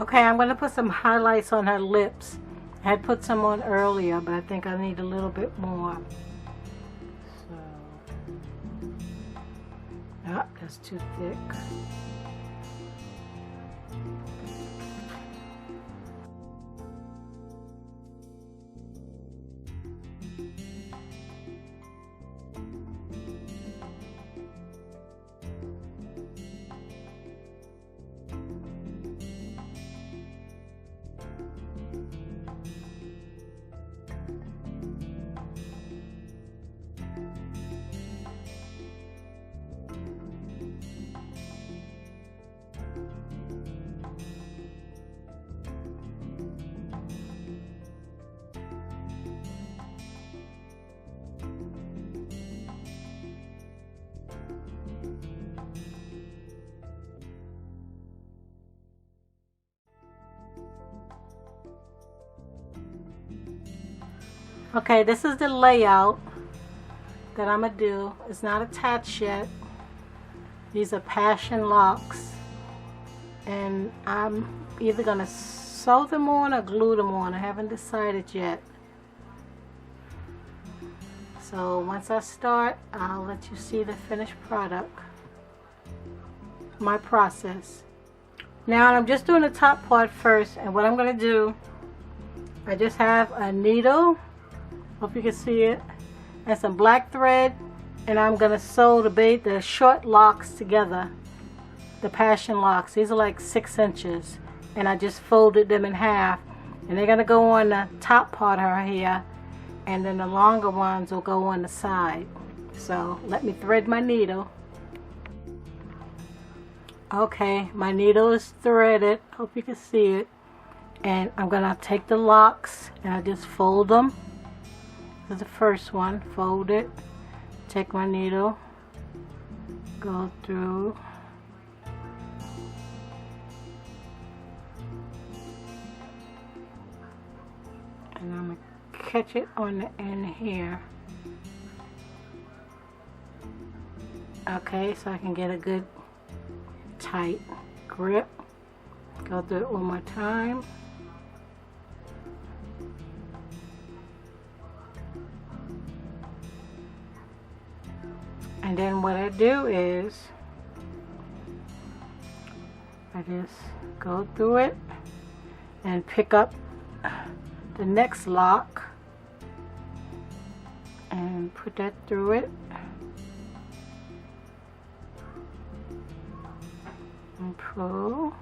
Okay, I'm going to put some highlights on her lips. I had put some on earlier, but I think I need a little bit more. So, that's too thick. Okay, this is the layout that I'm going to do. It's not attached yet. These are passion locks. And I'm either going to sew them on or glue them on. I haven't decided yet. So once I start, I'll let you see the finished product. My process. Now I'm just doing the top part first. And what I'm going to do, I just have a needle. Hope you can see it. And some black thread, and I'm gonna sew the short locks together, the passion locks. These are like 6 inches, and I just folded them in half, and they're gonna go on the top part of her hair, and then the longer ones will go on the side. So let me thread my needle. Okay, my needle is threaded. Hope you can see it. And I'm gonna take the locks and I just fold them. This is the first one. Fold it. Take my needle. Go through. And I'm gonna catch it on the end here. Okay, so I can get a good tight grip. Go through it one more time. And then what I do is I just go through it and pick up the next lock and put that through it and pull.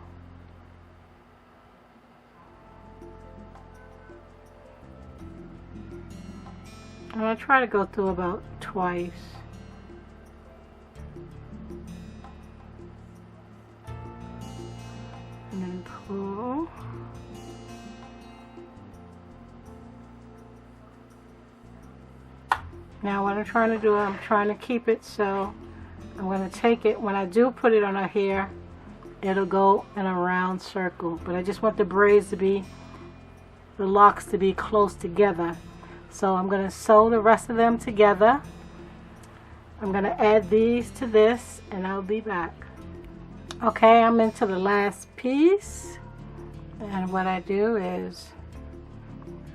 I'm going to try to go through about twice. And then pull. Now what I'm trying to do, I'm trying to keep it so I'm going to take it, when I do put it on her hair, it'll go in a round circle. But I just want the braids to be, the locks to be close together. So I'm going to sew the rest of them together. I'm going to add these to this and I'll be back. Okay, I'm into the last piece. And what I do is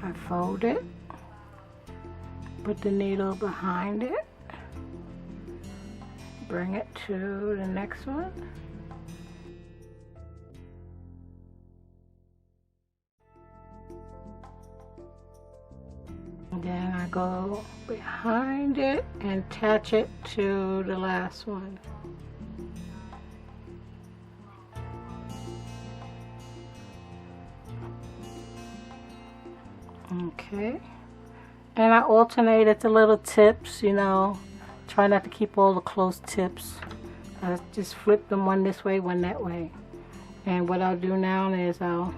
I fold it, put the needle behind it, bring it to the next one. Then I go behind it and attach it to the last one. Okay. And I alternated the little tips, you know. Try not to keep all the close tips. I just flip them one this way, one that way. And what I'll do now is I'll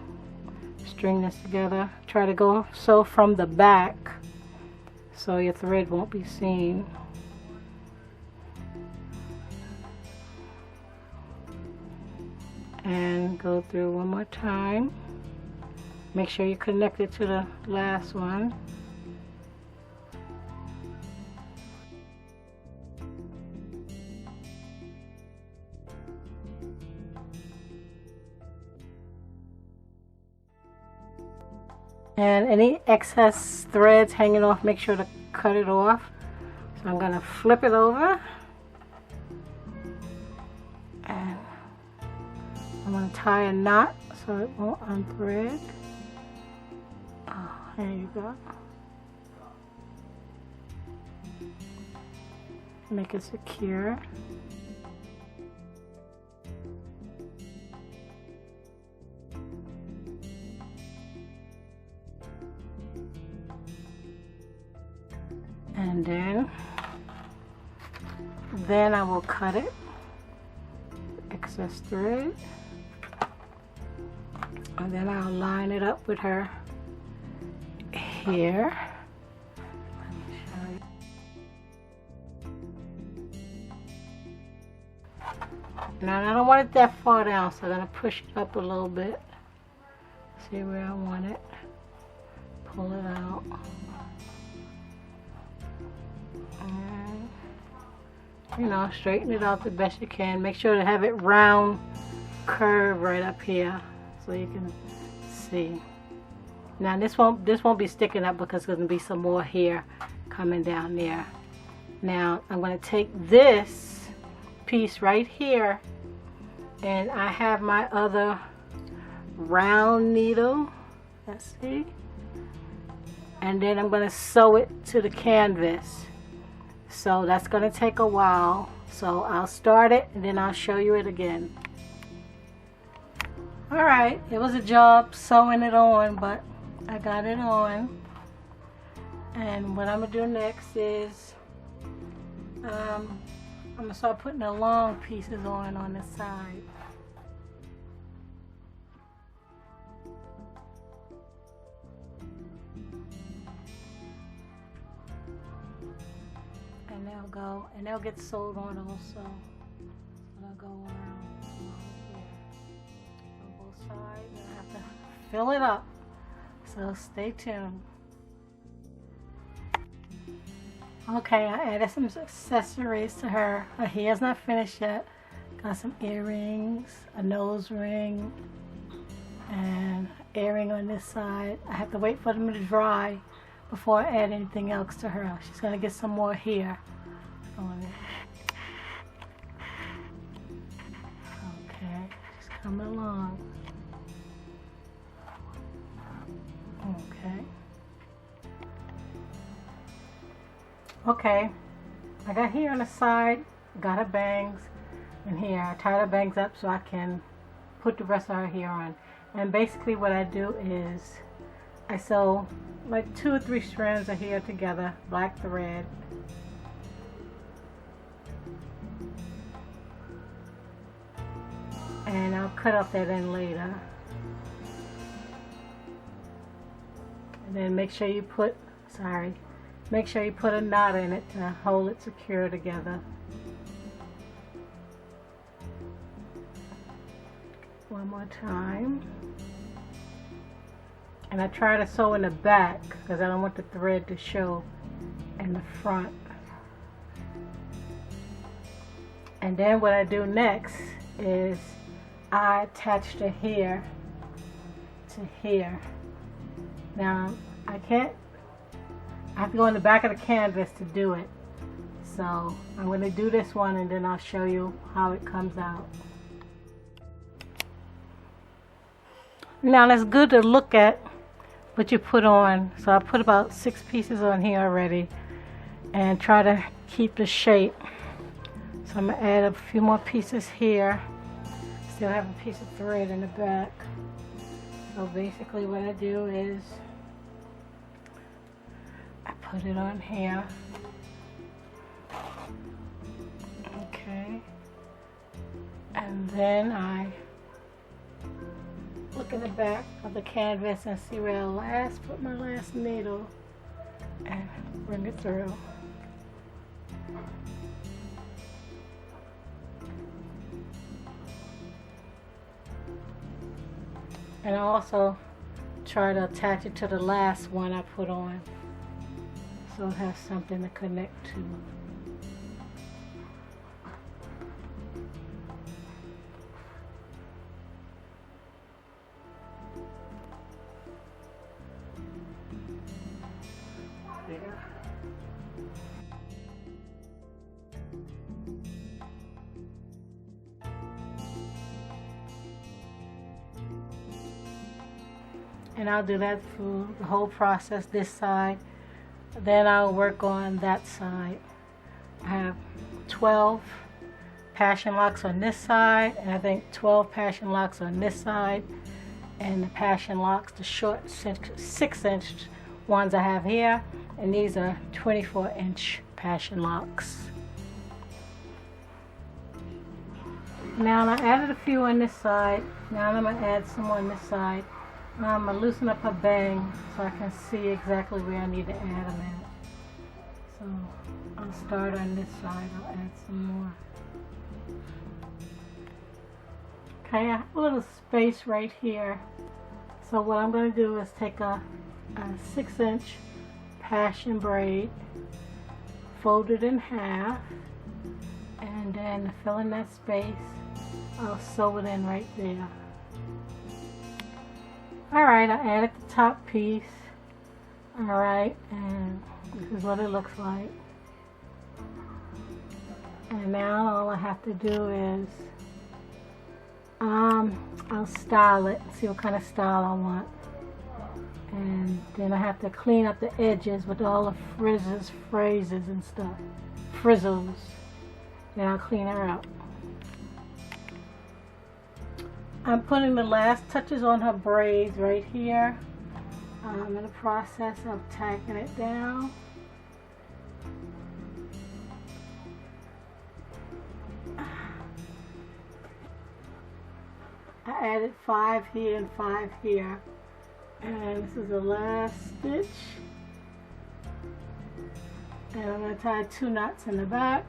string this together. Try to go sew from the back so your thread won't be seen. And go through one more time. Make sure you connect it to the last one. And any excess threads hanging off, make sure to cut it off. So I'm going to flip it over. And I'm going to tie a knot so it won't unthread. Oh, there you go. Make it secure. And then I will cut it. Excess thread. And then I'll line it up with her here. Let me show you. Now I don't want it that far down, so I'm going to push it up a little bit. See where I want it. Pull it out. And, you know, straighten it out the best you can. Make sure to have it round curve right up here so you can see. Now this won't be sticking up because there's going to be some more hair coming down there. Now I'm going to take this piece right here, and I have my other round needle. Let's see. And then I'm going to sew it to the canvas. So that's going to take a while. So I'll start it and then I'll show you it again. Alright, it was a job sewing it on, but I got it on. And what I'm going to do next is I'm going to start putting the long pieces on the side. And they'll go, and they'll get sewed on also. So they'll go around here on both sides. And I have to fill it up. So stay tuned. Okay, I added some accessories to her. Her hair's not finished yet. Got some earrings, a nose ring, and earring on this side. I have to wait for them to dry before I add anything else to her. She's gonna get some more hair on it. Okay, she's coming along. Okay. Okay, I got hair on the side, got her bangs in here. I tied her bangs up so I can put the rest of her hair on. And basically what I do is I sew like 2 or 3 strands of hair together, black thread. And I'll cut off that end later. And then make sure you put a knot in it to hold it secure together. One more time. And I try to sew in the back because I don't want the thread to show in the front. And then what I do next is I attach the hair to here. Now I have to go in the back of the canvas to do it. So I'm going to do this one and then I'll show you how it comes out. Now it's good to look at what you put on. So I put about 6 pieces on here already and try to keep the shape. So I'm going to add a few more pieces here. Still have a piece of thread in the back. So basically what I do is I put it on here. Okay. And then I look in the back of the canvas and see where I put my last needle and bring it through. And I also try to attach it to the last one I put on so it has something to connect to. and I'll do that through the whole process this side. Then I'll work on that side. I have 12 passion locks on this side, and I think 12 passion locks on this side, and the passion locks, the short 6-inch ones I have here, and these are 24-inch passion locks. Now I added a few on this side. Now I'm going to add some on this side. Now I'm going to loosen up her bang so I can see exactly where I need to add them at. So I'll start on this side. I'll add some more. Okay, I have a little space right here. So what I'm going to do is take a 6-inch passion braid, fold it in half, and then to fill in that space, I'll sew it in right there. Alright, I added the top piece. Alright, and this is what it looks like. And now all I have to do is I'll style it, see what kind of style I want. And then I have to clean up the edges with all the phrases and stuff. Frizzles. Then I'll clean her up. I'm putting the last touches on her braids right here. I'm in the process of tacking it down. I added 5 here and 5 here. And this is the last stitch. And I'm going to tie 2 knots in the back.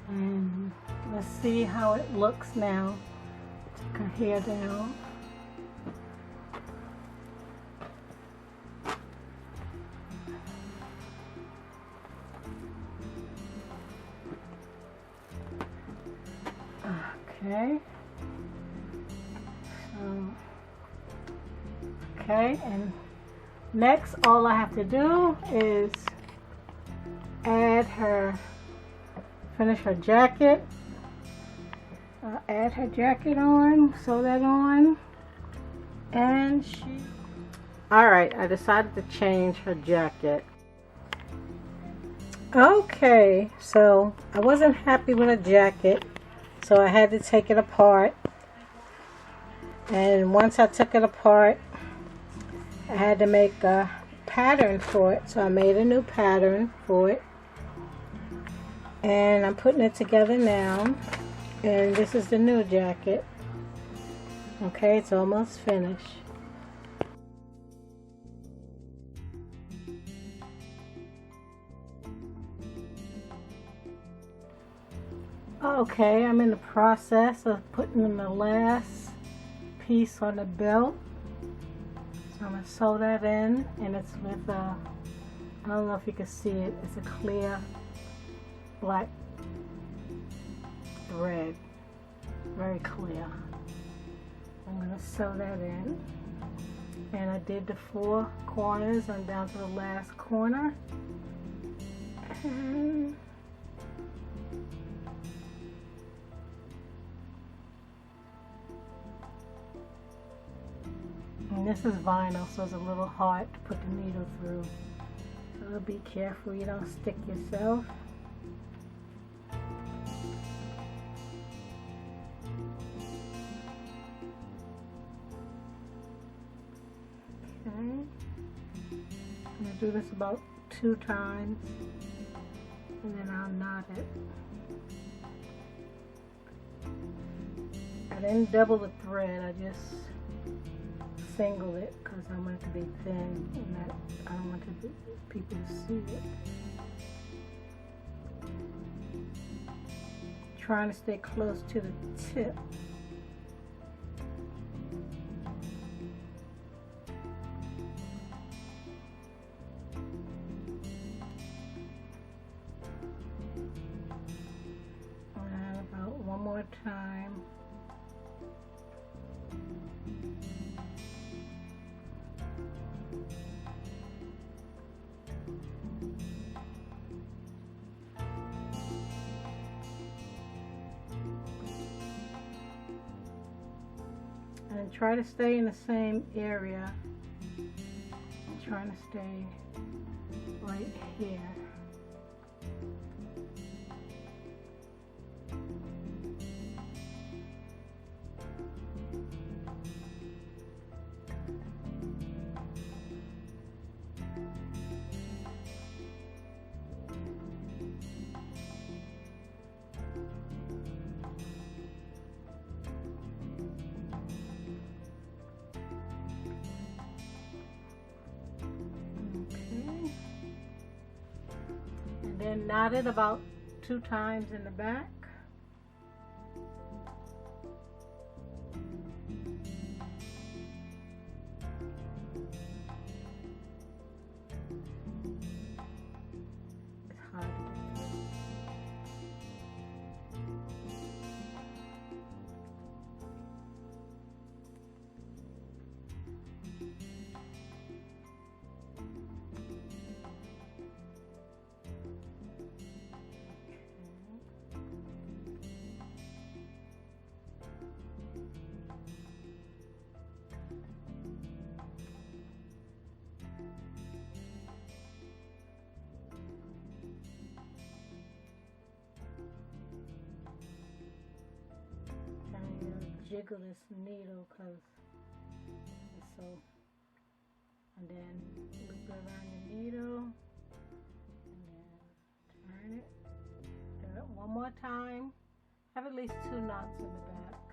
And let's see how it looks now. Take her hair down. Okay. Okay, and next all I have to do is finish her jacket. I'll add her jacket on, sew that on, and alright, I decided to change her jacket. Okay, so I wasn't happy with her jacket, so I had to take it apart. And once I took it apart, I had to make a pattern for it. So I made a new pattern for it. And I'm putting it together now. And this is the new jacket. Okay, it's almost finished. Okay, I'm in the process of putting in the last piece on the belt. So I'm going to sew that in, and it's with I don't know if you can see it, it's a clear black thread, very clear. I'm going to sew that in, and I did the 4 corners. I'm down to the last corner, and this is vinyl, so it's a little hard to put the needle through. So be careful you don't stick yourself. Okay. I'm going to do this about 2 times, and then I'll knot it. I didn't double the thread, I just single it because I want it to be thin, and I don't want people to see it. Trying to stay close to the tip. And about 1 more time. and try to stay in the same area. I'm trying to stay right here. And then knot it about 2 times in the back. It's hard to get through. Jiggle this needle because it's so, and then loop it around the needle and then turn it. Do it one more time. Have at least 2 knots in the back.